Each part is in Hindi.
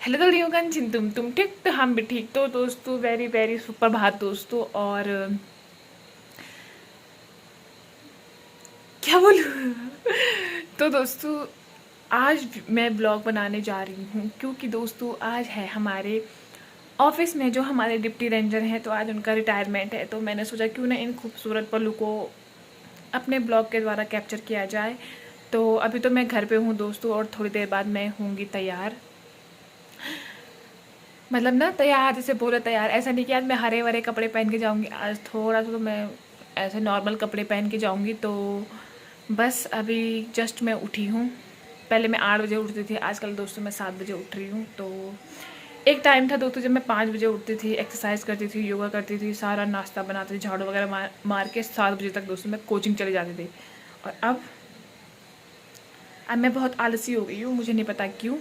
हेलो दोस्तों, तुम ठीक तो हम भी ठीक। तो दोस्तों वेरी वेरी सुप्रभात दोस्तों। और क्या बोलूँ तो दोस्तों आज मैं ब्लॉग बनाने जा रही हूँ क्योंकि दोस्तों आज है हमारे ऑफिस में जो हमारे डिप्टी रेंजर हैं, तो आज उनका रिटायरमेंट है। तो मैंने सोचा क्यों ना इन खूबसूरत पलों को अपने ब्लॉग के द्वारा कैप्चर किया जाए। तो अभी तो मैं घर पे हूँ दोस्तों, और थोड़ी देर बाद मैं होंगी तैयार। मतलब ना तैयार, जैसे बोले तैयार, ऐसा नहीं कि आज मैं हरे भरे कपड़े पहन के जाऊंगी। आज थोड़ा सा तो मैं ऐसे नॉर्मल कपड़े पहन के जाऊंगी। तो बस अभी जस्ट मैं उठी हूँ। पहले मैं 8 बजे उठती थी, आजकल दोस्तों मैं 7 बजे उठ रही हूँ। तो एक टाइम था दोस्तों जब मैं 5 बजे उठती थी, एक्सरसाइज करती थी, योगा करती थी, सारा नाश्ता बनाती थी, झाड़ू वगैरह मार के 7 बजे तक दोस्तों मैं कोचिंग चले जाती थी। और अब मैं बहुत आलसी हो गई हूँ, मुझे नहीं पता क्यों।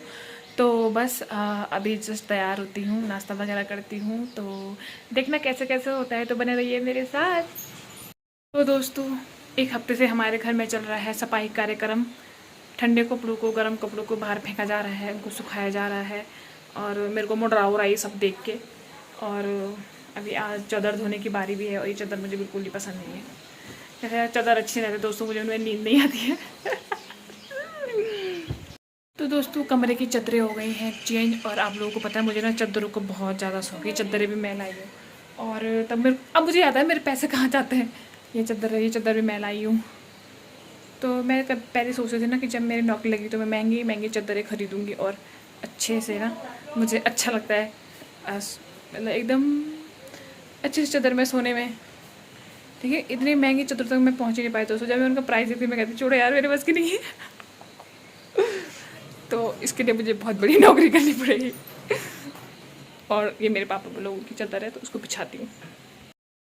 तो बस अभी जस्ट तैयार होती हूँ, नाश्ता वगैरह करती हूँ। तो देखना कैसे कैसे होता है, तो बने रहिए मेरे साथ। तो दोस्तों एक हफ्ते से हमारे घर में चल रहा है सफाई कार्यक्रम। ठंडे कपड़ों को, गर्म कपड़ों को बाहर फेंका जा रहा है, उनको सुखाया जा रहा है। और मेरे को मुड़ रहा हो रहा है ये सब देख के। और अभी आज चादर धोने की बारी भी है, और ये चादर मुझे बिल्कुल भी पसंद नहीं है। जैसे चादर अच्छी रहती है दोस्तों, मुझे उनमें नींद नहीं आती है तो दोस्तों कमरे की चादरें हो गई हैं चेंज। और आप लोगों को पता है मुझे ना चादरों को बहुत ज़्यादा शौक है। चादरें भी मैं लाई हूँ, और तब अब मुझे याद है मेरे पैसे कहाँ जाते हैं। ये चादर भी मैं लाई हूँ। तो मैं पहले सोच रही थी ना कि जब मेरी नौकरी लगी तो मैं महंगी महंगी चादरें खरीदूँगी, और अच्छे से ना, मुझे अच्छा लगता है मतलब एकदम अच्छी सी चादर में सोने में। ठीक है, इतनी महंगी चादर तक मैं पहुँच ही नहीं पाई दोस्तों। जब मैं उनका प्राइस देखती मैं कहती छोड़ो यार, मेरे बस की नहीं है तो इसके लिए मुझे बहुत बड़ी नौकरी करनी पड़ेगी। और ये मेरे पापा लोगों की चादर है तो उसको बिछाती हूँ।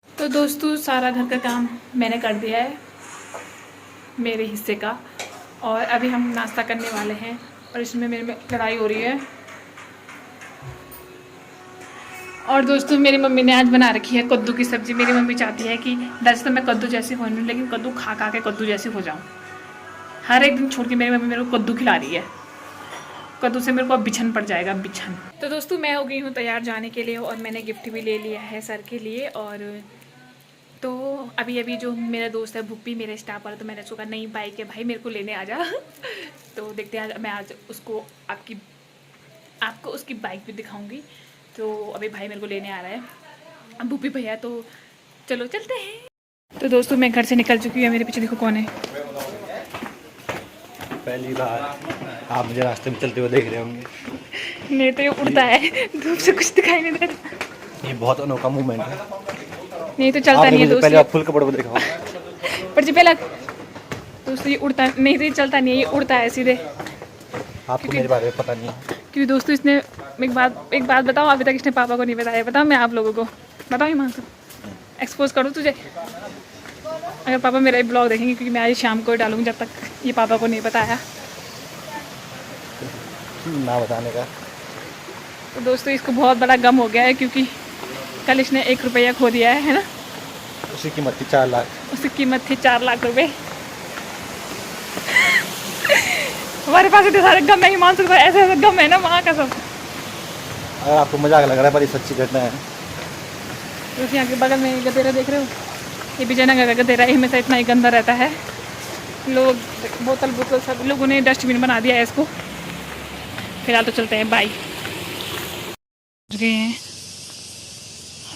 तो दोस्तों सारा घर का काम मैंने कर दिया है, मेरे हिस्से का। और अभी हम नाश्ता करने वाले हैं, और इसमें मेरे में लड़ाई हो रही है। और दोस्तों मेरी मम्मी ने आज बना रखी है कद्दू की सब्ज़ी। मेरी मम्मी चाहती है कि वैसे तो मैं कद्दू जैसी हो नहीं, लेकिन कद्दू खा खा के कद्दू जैसी हो जाऊँ। हर एक दिन छोड़ के मेरी मम्मी मेरे को कद्दू खिला रही है। कद्दू से मेरे को अब बिछन पड़ जाएगा, बिछन। तो दोस्तों मैं हो गई हूँ तैयार जाने के लिए, और मैंने गिफ्ट भी ले लिया है सर के लिए। और तो अभी अभी जो मेरा दोस्त है भुप्पी, मेरे स्टाफ वाला, तो मैंने सोचा नहीं बाइक है भाई, मेरे को लेने आ जा तो देखते हैं मैं आज उसको आपको उसकी बाइक भी दिखाऊंगी। तो अभी भाई मेरे को लेने आ रहा है, अब भुप्पी भैया। तो चलो चलते हैं। तो दोस्तों मैं घर से निकल चुकी हूँ, मेरे पीछे देखो कौन है। पहली बार आप मुझे रास्ते में चलते हुए देख रहे होंगे। नहीं तो ये उड़ता है, धूप से कुछ दिखाई नहीं देता। ये बहुत अनोखा मूवमेंट है। नहीं तो चलता नहीं है दोस्तों। पहले आप फुल कपड़ों में देखा पर जी पहला दोस्तों ये उड़ता नहीं, तो ये चलता नहीं है, ये उड़ता है सीधे। आपको मेरे बारे में पता नहीं है। क्योंकि दोस्तों इसने एक बात बताओ, अभी तक इसने पापा को नहीं बताया। बताओ मैं आप लोगों को बताओ, ईमान से एक्सपोज करूँ तुझे। अगर पापा मेरा ही ब्लॉग देखेंगे, क्योंकि मैं आज शाम को डालूंगी, जब तक ये पापा को नहीं बताया। ना बताने का। तो दोस्तों इसको बहुत बड़ा गम हो गया है, क्योंकि कल इसने 1 रुपया खो दिया है ना। उसकी कीमत थी 4 लाख। उसकी कीमत थी 4 लाख रुपए। हमारे पास इतने सारे गम नहीं मान सकता, ऐसे ऐसे गम है ना वहाँ का सब। अगर आपको मजाक लग रहा है पर ये सच्ची घटना है। तो यहाँ के बगल में गदेरा देख रहे हो, ये विजयनगर का गदेरा, हमेशा इतना ही गंदा रहता है। लोग बोतल बोतल सब लोगों ने डस्टबिन बना दिया है इसको। फिलहाल तो चलते हैं, बाय। गए हैं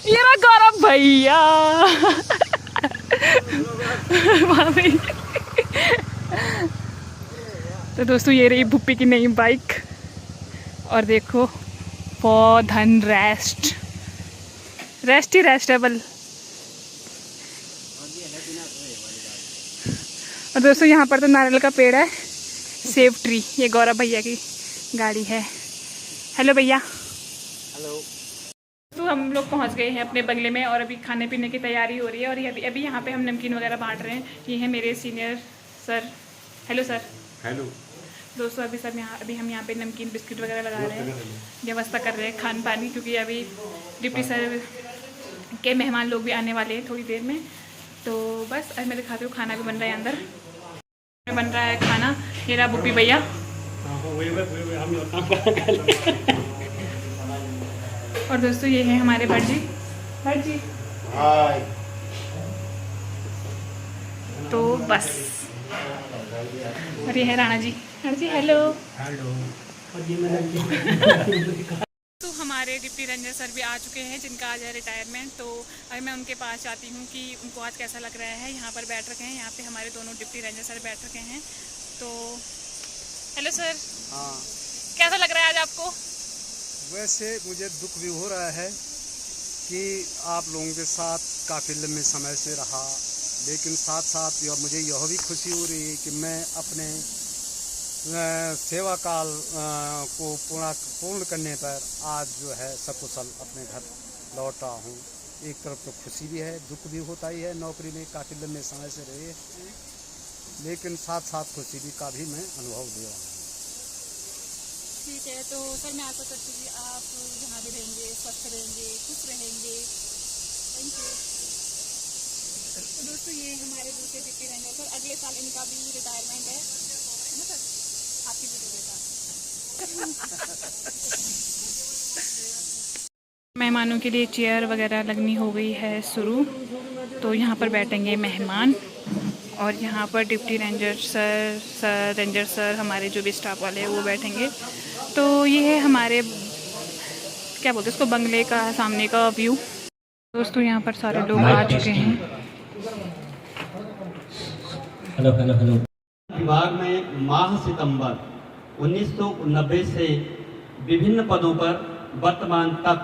ये रहा गौरव भैया तो दोस्तों ये रही भुप्पी की नई बाइक। और देखो फॉर धन रेस्ट ही रेस्टेबल। और दोस्तों यहाँ पर तो नारियल का पेड़ है, सेव ट्री। ये गौरव भैया की गाड़ी है। हेलो भैया। हेलो। तो हम लोग पहुँच गए हैं अपने बंगले में, और अभी खाने पीने की तैयारी हो रही है। और ये अभी यहाँ पे हम नमकीन वगैरह बांट रहे हैं। ये है मेरे senior sir. Hello sir. Hello दोस्तों अभी हम यहाँ पे नमकीन बिस्किट वगैरह लगा रहे हैं, व्यवस्था कर रहे हैं खान पान की, क्योंकि अभी डिप्टी सर के मेहमान लोग भी आने वाले हैं थोड़ी देर में। तो बस अब मैं दिखाती हूँ, खाना भी बन रहा है अंदर, बन रहा है खाना। मेरा बुप्पी भैया और दोस्तों ये है हमारे भट जी। हाय। तो बस, और ये है राणा जी। हेलो। तो हमारे डिप्टी रेंजर सर भी आ चुके हैं, जिनका आज है रिटायरमेंट। तो अभी मैं उनके पास जाती हूँ कि उनको आज कैसा लग रहा है। यहाँ पर बैठ रखे हैं, यहाँ पे हमारे दोनों डिप्टी रेंजर सर बैठ रखे हैं। तो हेलो सर। हाँ, कैसा लग रहा है आज आपको? वैसे मुझे दुख भी हो रहा है कि आप लोगों के साथ काफ़ी लंबे समय से रहा, लेकिन साथ साथ मुझे यह भी खुशी हो रही है कि मैं अपने सेवा काल को पूर्ण करने पर आज जो है सकुशल अपने घर लौटा हूँ। एक तरफ तो खुशी भी है, दुख भी होता ही है, नौकरी में काफ़ी लंबे समय से रहे, लेकिन साथ साथ खुशी भी का भी मैं अनुभव ले रहा हूँ। ठीक है, तो सर मैं आशा करती हूँ कि आप यहाँ भी रहेंगे, स्वस्थ रहेंगे, खुश रहेंगे। Thank you. तो दोस्तों ये हमारे दूसरे डिप्टी रेंजर सर, अगले साल इनका भी रिटायरमेंट है ना सर? आपकी वीडियो देखा। मेहमानों के लिए चेयर वगैरह लगनी हो गई है शुरू। तो यहाँ पर बैठेंगे मेहमान, और यहाँ पर डिप्टी रेंजर सर हमारे जो भी स्टाफ वाले हैं वो बैठेंगे। तो ये है हमारे क्या बोलते हैं इसको, बंगले का सामने का व्यू। दोस्तों यहाँ पर सारे लोग आ चुके हैं। Hello hello hello. विभाग में माह सितंबर 1990 से विभिन्न पदों पर वर्तमान तक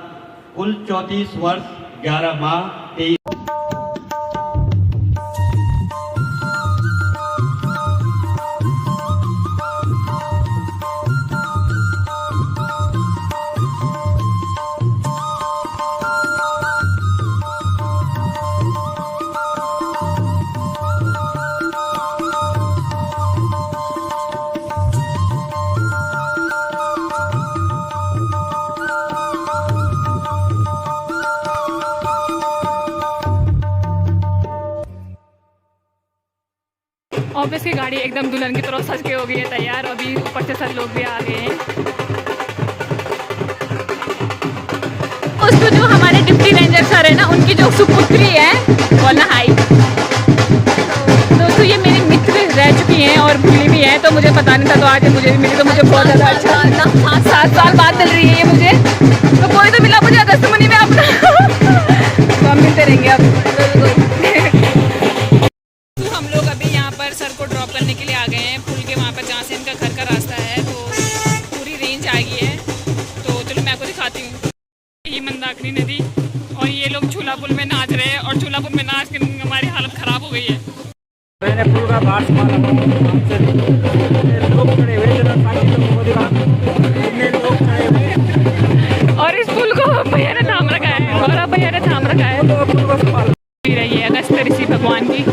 कुल 34 वर्ष 11 माह 23। ऑब्वियसली गाड़ी एकदम दुल्हन की तरफ सज के हो गई है तैयार। अभी ऊपर से सर लोग भी आ गए हैं। दोस्तों जो हमारे डिप्टी रेंजर सर है ना, उनकी जो सुपुत्री है वो नहाई। दोस्तों ये मेरी मित्र रह चुकी हैं और भूली भी हैं, तो मुझे पता नहीं था, तो आज मुझे भी मिली, तो मुझे बहुत ज़्यादा अच्छा। 7 साल बाद मिल रही है ये मुझे, तो कोई तो मिला मुझे अगस्त महीने में अपना। तो हम मिलते रहेंगे अब। हम लोग अभी यहाँ पर सर को ड्रॉप करने के लिए आ गए हैं, पुल के वहाँ पर जहाँ से इनका घर का रास्ता है। तो पूरी रेंज आ गई है, तो चलो मैं आपको दिखाती हूँ। ये मंदाकिनी नदी, और ये लोग झूला पुल में नाच रहे हैं, और झूला पुल में नाच के हमारी हालत ख़राब हो गई है। मैंने पुल का बाढ़ संभाला, लोग खड़े हुए, और इस पुल को भैया ने थाम रखा है, और भैया ने थाम रखा है। पी रही है अगस्त ऋषि भगवान की।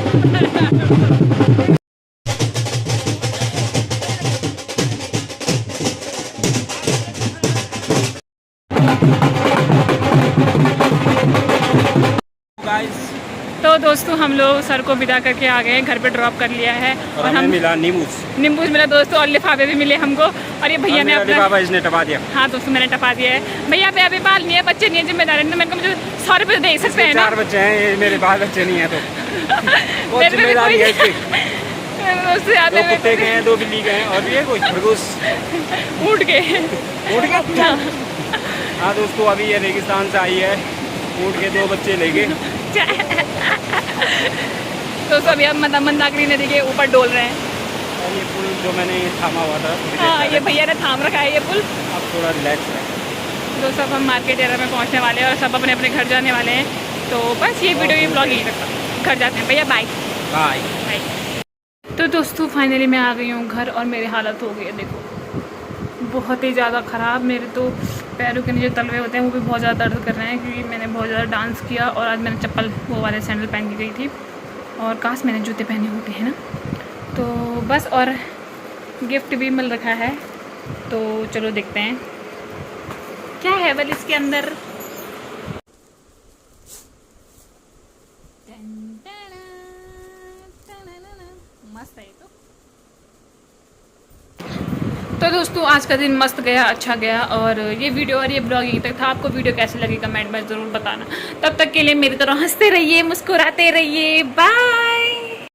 तो दोस्तों हम लोग सर को विदा करके आ गए, घर पे ड्रॉप कर लिया है, और हम मिला नींबूज मिला दोस्तों, और लिफाफे भी मिले हमको। और ये भैया ने अपना इसने टपा दिया। हाँ दोस्तों मैंने टपा दिया है। भैया पे अभी बाल नहीं है, बच्चे नहीं है, जिम्मेदारी नहीं, मैंने कहा मुझे 100 रुपये देख सकते हैं ना। 4 बच्चे हैं, ये मेरे बाल बच्चे नहीं है, तो बहुत जिम्मेदारी है इसकी। 2 कुत्ते गए हैं, 2 बिल्ली गए हैं, और ये कोई खरगोश उठ गए। हाँ दोस्तों, अभी ये रेगिस्तान से आई है, ऊँट के 2 बच्चे ले गए। तो सभी हम मंदाकिनी नदी के ऊपर डोल रहे हैं। और ये पुल जो मैंने थामा हुआ था, हाँ ये भैया ने थाम रखा है ये पुल। अब थोड़ा रिलैक्स है। तो सब हम मार्केट एरिया में पहुंचने वाले हैं, और सब अपने अपने घर जाने वाले हैं। तो बस ये वीडियो ये ब्लॉग यहीं तक था, घर जाते हैं भैया, बाय बाय। तो दोस्तों फाइनली मैं आ गई हूँ घर, और मेरी हालत हो गई है देखो बहुत ही ज़्यादा ख़राब। मेरे तो पैरों के नीचे तलवे होते हैं वो भी बहुत ज़्यादा दर्द कर रहे हैं, क्योंकि मैंने बहुत ज़्यादा डांस किया, और आज मैंने चप्पल वो वाले सैंडल पहन के गई थी, और काश मैंने जूते पहने होते हैं ना। तो बस, और गिफ्ट भी मिल रखा है, तो चलो देखते हैं क्या है बल इसके अंदर। मस्त है तो दोस्तों आज का दिन मस्त गया, अच्छा गया। और ये वीडियो और ये ब्लॉग यहीं तक था। आपको वीडियो कैसे लगी कमेंट में ज़रूर बताना। तब तक के लिए मेरी तरह हंसते रहिए, मुस्कुराते रहिए। बाय।